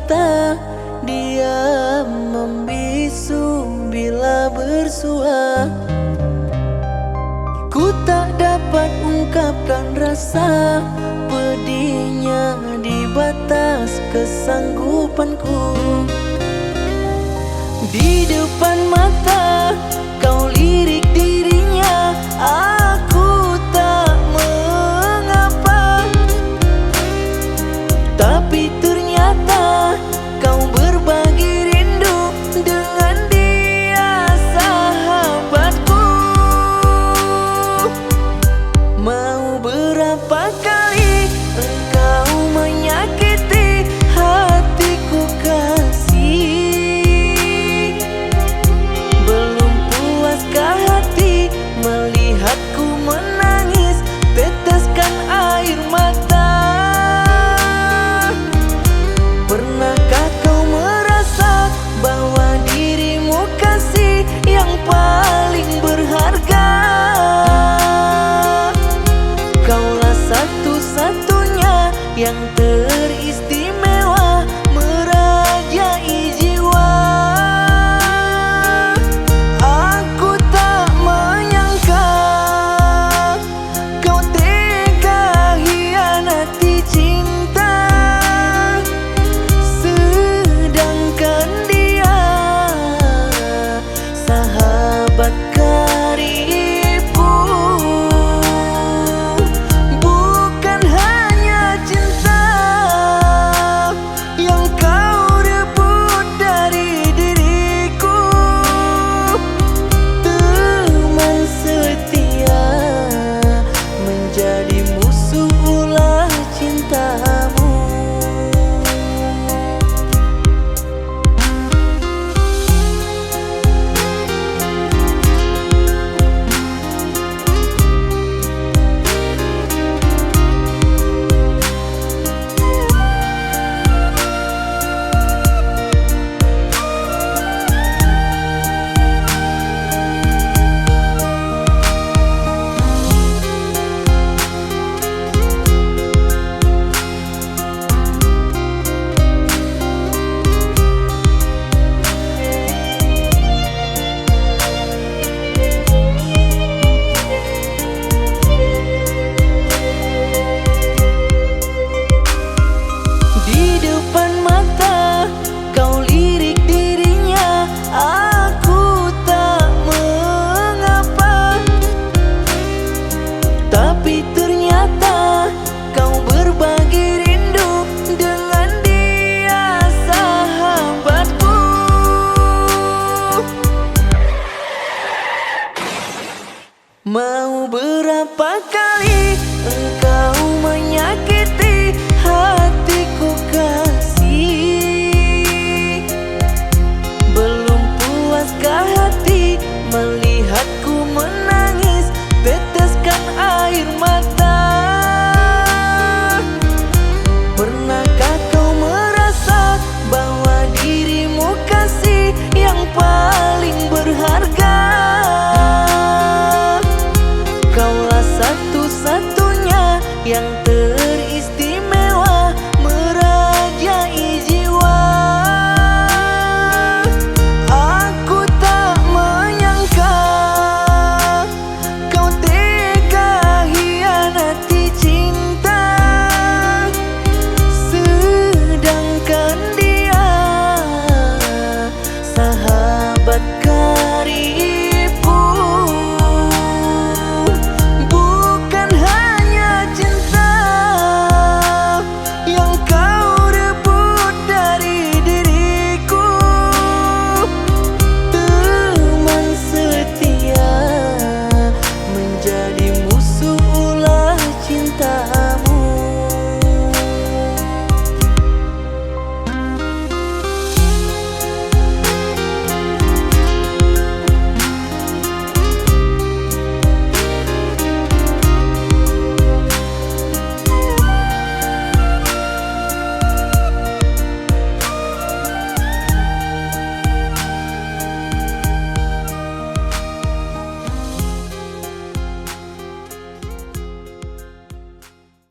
mata, dia membisu bila bersua. Ku tak dapat ungkapkan rasa pedihnya di batas kesanggupanku. Di depan mata kau lirik dirinya, aku tak mengapa. Tapi ternyata kau berbagi rindu dengan dia, sahabatku. Mau berapa kali engkau menyakiti hatiku kasih? Belum puaskah hati melihatku menangis, teteskan air mata? Pernahkah kau merasa bahwa dirimu kasih yang paling berharga? Kaulah satu-satunya yang teristimewa, merajai jiwa. Aku tak menyangka kau tega hianati cinta, sedangkan dia sahabat karibku. Bukan hanya cinta yang kau rebut dari diriku, teman setia menjadi musuh ulah cintamu. Di depan mata kau lirik dirinya, aku tak mengapa. Tapi ternyata kau berbagi rindu dengan dia, sahabatku. Mau berapa kali